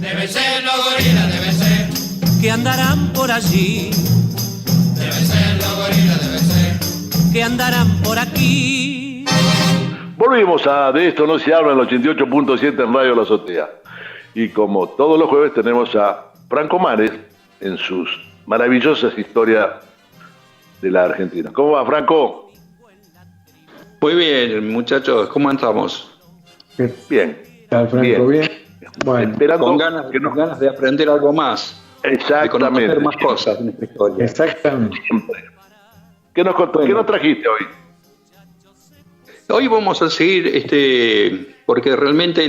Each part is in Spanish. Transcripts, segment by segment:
Debe ser los gorilas, debe ser. Que andarán por allí. Debe ser los gorilas, debe ser. Que andarán por aquí. Volvimos a De Esto No Se Habla en el 88.7 en Radio La Azotea. Y como todos los jueves tenemos a Franco Mares en sus maravillosas historias de la Argentina. ¿Cómo va, Franco? Muy bien, muchachos, ¿cómo estamos? Bien. ¿Está Franco bien? Bueno, esperando Con ganas de aprender algo más. Exactamente. De conocer más cosas en esta historia. exactamente. ¿Qué nos trajiste hoy? Hoy vamos a seguir, porque realmente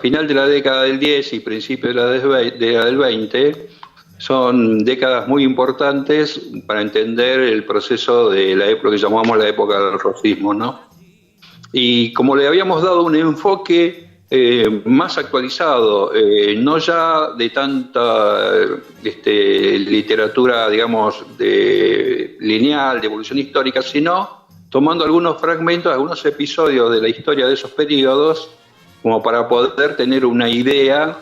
final de la década del 10 y principio de la del 20 son décadas muy importantes para entender el proceso de la época que llamamos la época del rosismo, ¿no? Y como le habíamos dado un enfoque más actualizado, no ya de tanta literatura, digamos, lineal, de evolución histórica, sino tomando algunos fragmentos, algunos episodios de la historia de esos periodos, como para poder tener una idea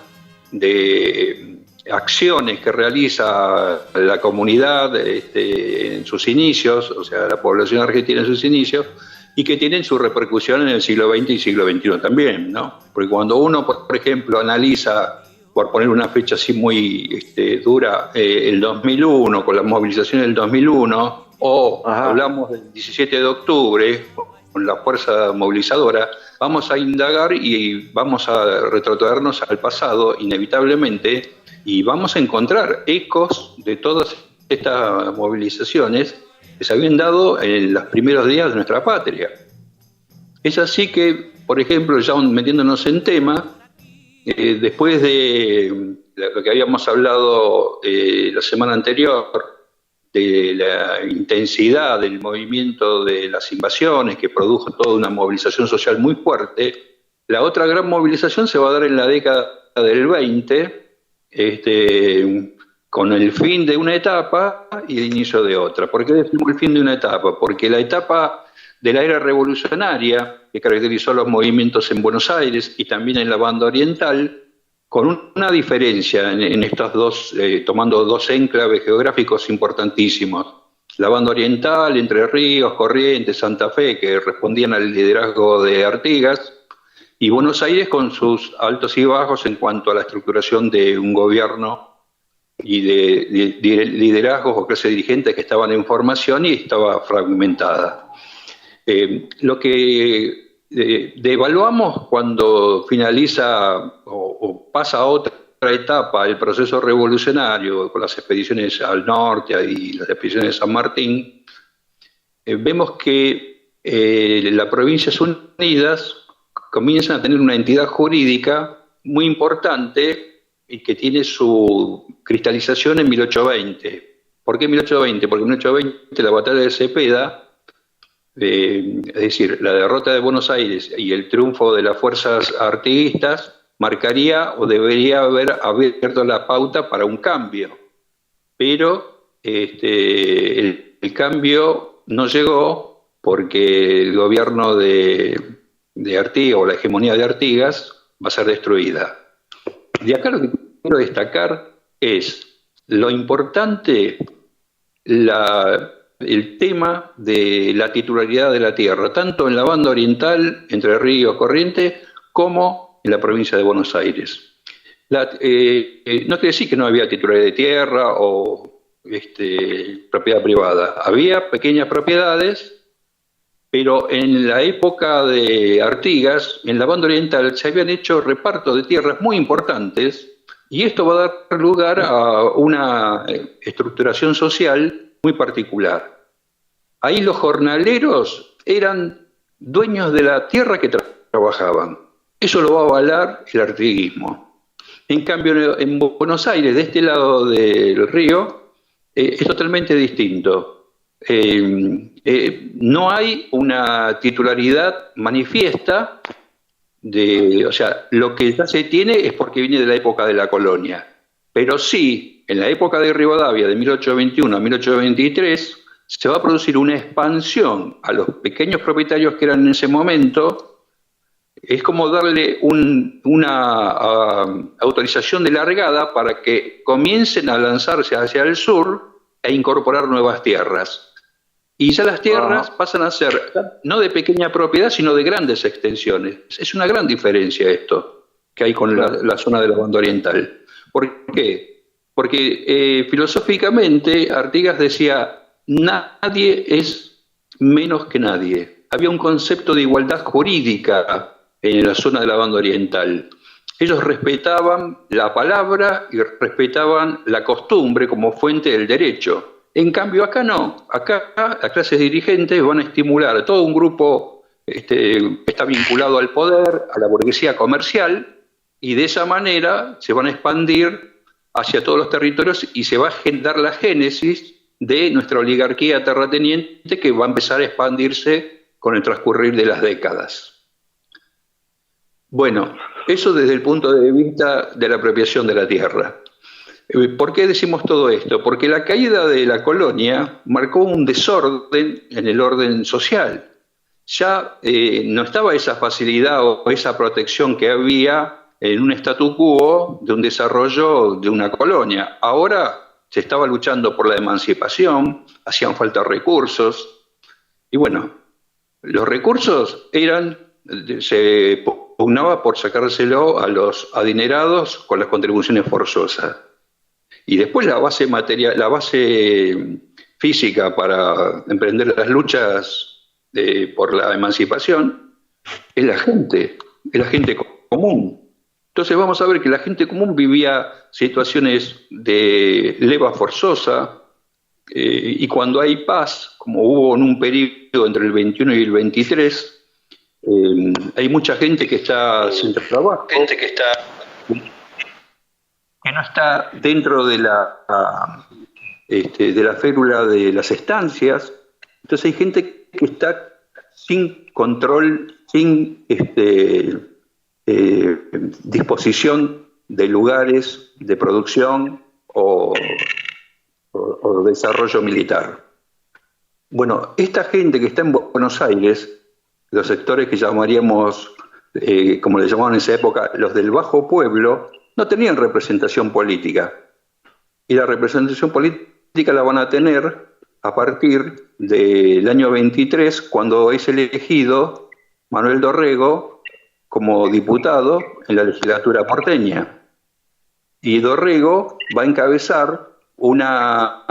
de acciones que realiza la comunidad en sus inicios, o sea, la población argentina en sus inicios, y que tienen su repercusión en el siglo XX y siglo XXI también, ¿no? Porque cuando uno, por ejemplo, analiza, por poner una fecha así muy dura, el 2001, con la movilización del 2001, o hablamos del 17 de octubre, con la fuerza movilizadora, vamos a indagar y vamos a retrotraernos al pasado, inevitablemente, y vamos a encontrar ecos de todas estas movilizaciones que se habían dado en los primeros días de nuestra patria. Es así que, por ejemplo, ya metiéndonos en tema, después de lo que habíamos hablado la semana anterior, de la intensidad del movimiento de las invasiones que produjo toda una movilización social muy fuerte, la otra gran movilización se va a dar en la década del 20, con el fin de una etapa y el inicio de otra. ¿Por qué decimos el fin de una etapa? Porque la etapa de la era revolucionaria, que caracterizó los movimientos en Buenos Aires y también en la banda oriental, con una diferencia en estos dos, tomando dos enclaves geográficos importantísimos. La banda oriental, Entre Ríos, Corrientes, Santa Fe, que respondían al liderazgo de Artigas, y Buenos Aires con sus altos y bajos en cuanto a la estructuración de un gobierno y de liderazgos o clases dirigentes que estaban en formación y estaba fragmentada. Lo que devaluamos cuando finaliza o pasa a otra etapa el proceso revolucionario con las expediciones al norte y las expediciones de San Martín, vemos que las Provincias Unidas comienzan a tener una entidad jurídica muy importante y que tiene su cristalización en 1820. ¿Por qué 1820? Porque en 1820 la batalla de Cepeda, es decir, la derrota de Buenos Aires y el triunfo de las fuerzas artiguistas marcaría o debería haber abierto la pauta para un cambio. Pero el cambio no llegó porque el gobierno de Artigas o la hegemonía de Artigas va a ser destruida. De acá lo que quiero destacar es lo importante, el tema de la titularidad de la tierra, tanto en la banda oriental, Entre Ríos, Corrientes, como en la provincia de Buenos Aires. No quiere decir que no había titularidad de tierra o propiedad privada. Había pequeñas propiedades, pero en la época de Artigas, en la banda oriental, se habían hecho repartos de tierras muy importantes y esto va a dar lugar a una estructuración social muy particular. Ahí los jornaleros eran dueños de la tierra que trabajaban. Eso lo va a avalar el artiguismo. En cambio, en Buenos Aires, de este lado del río, es totalmente distinto. No hay una titularidad manifiesta, o sea, lo que ya se tiene es porque viene de la época de la colonia. Pero sí, en la época de Rivadavia, de 1821 a 1823, se va a producir una expansión a los pequeños propietarios que eran en ese momento, es como darle una autorización de largada para que comiencen a lanzarse hacia el sur e incorporar nuevas tierras. Y ya las tierras pasan a ser no de pequeña propiedad, sino de grandes extensiones. Es una gran diferencia esto que hay con la zona de la banda oriental. ¿Por qué? Porque filosóficamente Artigas decía, nadie es menos que nadie. Había un concepto de igualdad jurídica en la zona de la banda oriental. Ellos respetaban la palabra y respetaban la costumbre como fuente del derecho. En cambio, acá no. Acá las clases dirigentes van a estimular a todo un grupo que está vinculado al poder, a la burguesía comercial, y de esa manera se van a expandir hacia todos los territorios y se va a dar la génesis de nuestra oligarquía terrateniente, que va a empezar a expandirse con el transcurrir de las décadas. Bueno, eso desde el punto de vista de la apropiación de la tierra. ¿Por qué decimos todo esto? Porque la caída de la colonia marcó un desorden en el orden social. Ya no estaba esa facilidad o esa protección que había en un statu quo de un desarrollo de una colonia. Ahora se estaba luchando por la emancipación, hacían falta recursos. Y bueno, los recursos se pugnaba por sacárselo a los adinerados con las contribuciones forzosas. Y después la base física para emprender las luchas por la emancipación es la gente común. Entonces vamos a ver que la gente común vivía situaciones de leva forzosa, y cuando hay paz, como hubo en un periodo entre el 21 y el 23, hay mucha gente que está sin trabajo, que no está dentro de la férula de las estancias. Entonces hay gente que está sin control, sin disposición de lugares de producción o desarrollo militar. Bueno, esta gente que está en Buenos Aires, los sectores que llamaríamos, como le llamaban en esa época, los del bajo pueblo, no tenían representación política. Y la representación política la van a tener a partir del año 23, cuando es elegido Manuel Dorrego como diputado en la legislatura porteña. Y Dorrego va a encabezar una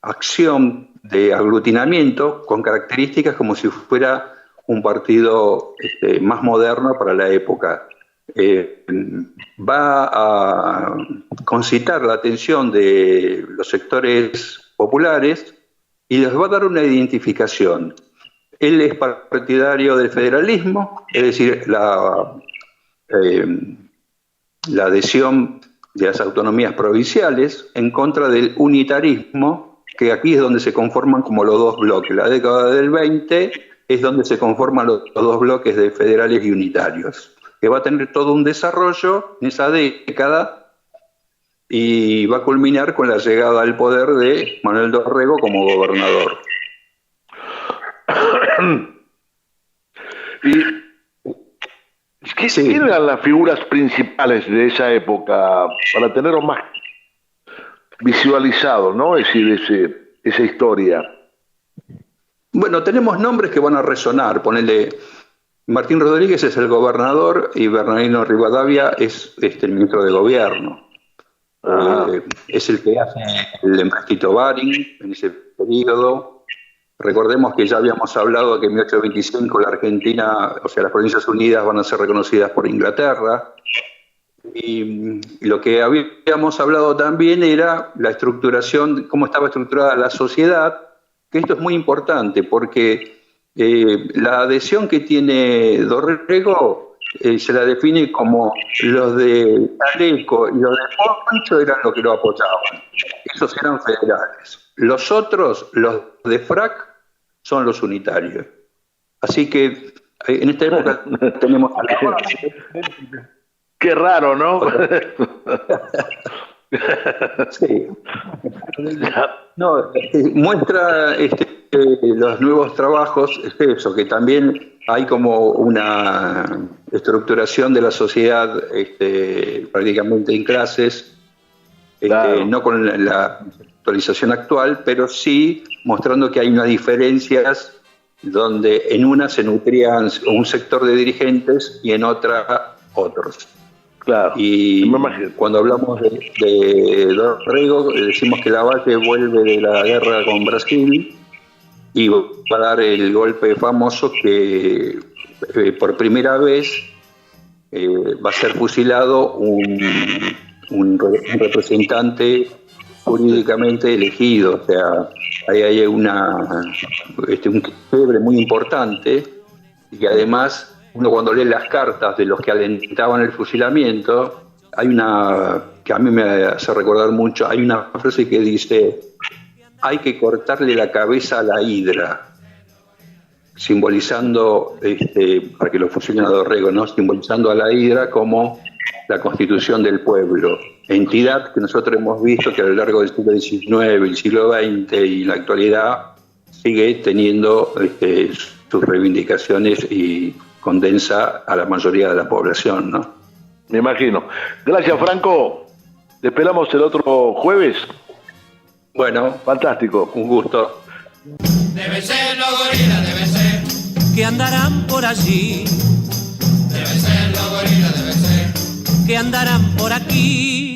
acción de aglutinamiento con características como si fuera un partido más moderno para la época. Va a concitar la atención de los sectores populares y les va a dar una identificación. Él es partidario del federalismo, es decir, la adhesión de las autonomías provinciales, en contra del unitarismo, que aquí es donde se conforman como los dos bloques. La década del 20 es donde se conforman los dos bloques de federales y unitarios, que va a tener todo un desarrollo en esa década y va a culminar con la llegada al poder de Manuel Dorrego como gobernador. ¿Quiénes eran las figuras principales de esa época para tenerlo más visualizado, ¿no? Es decir, esa historia. Bueno, tenemos nombres que van a resonar. Ponele, Martín Rodríguez es el gobernador y Bernardino Rivadavia es el ministro de gobierno. Es el que hace el empréstito Baring en ese periodo. Recordemos que ya habíamos hablado que en 1825 la Argentina, o sea, las Provincias Unidas van a ser reconocidas por Inglaterra. Y lo que habíamos hablado también era la estructuración, cómo estaba estructurada la sociedad, que esto es muy importante porque la adhesión que tiene Dorrego se la define como los de Chaleco y los de Poncho eran los que lo apoyaban. Esos eran federales. Los otros, los de Frac, son los unitarios. Así que en esta época tenemos... Qué raro, ¿no? Sí. No, muestra los nuevos trabajos, es eso, que también hay como una estructuración de la sociedad prácticamente en clases, Claro. no con la actualización actual, pero sí mostrando que hay unas diferencias donde en una se nutrían un sector de dirigentes y en otra otros. Claro. Y Me imagino. cuando hablamos de Dorrego, decimos que Lavalle vuelve de la guerra con Brasil y va a dar el golpe famoso que por primera vez va a ser fusilado un representante jurídicamente elegido. O sea, ahí hay un quiebre muy importante y además uno cuando lee las cartas de los que alentaban el fusilamiento, hay una que a mí me hace recordar mucho, hay una frase que dice: hay que cortarle la cabeza a la hidra, simbolizando, para que lo fusilen a Dorrego, ¿no? Simbolizando a la hidra como la constitución del pueblo, entidad que nosotros hemos visto que a lo largo del siglo XIX, el siglo XX y la actualidad sigue teniendo sus reivindicaciones y condensa a la mayoría de la población, ¿no? Me imagino. Gracias, Franco. Te esperamos el otro jueves. Bueno, Fantástico. un gusto. Deben ser los gorilas, deben ser. que andarán por allí, Deben ser los gorilas, deben ser. que andarán por aquí.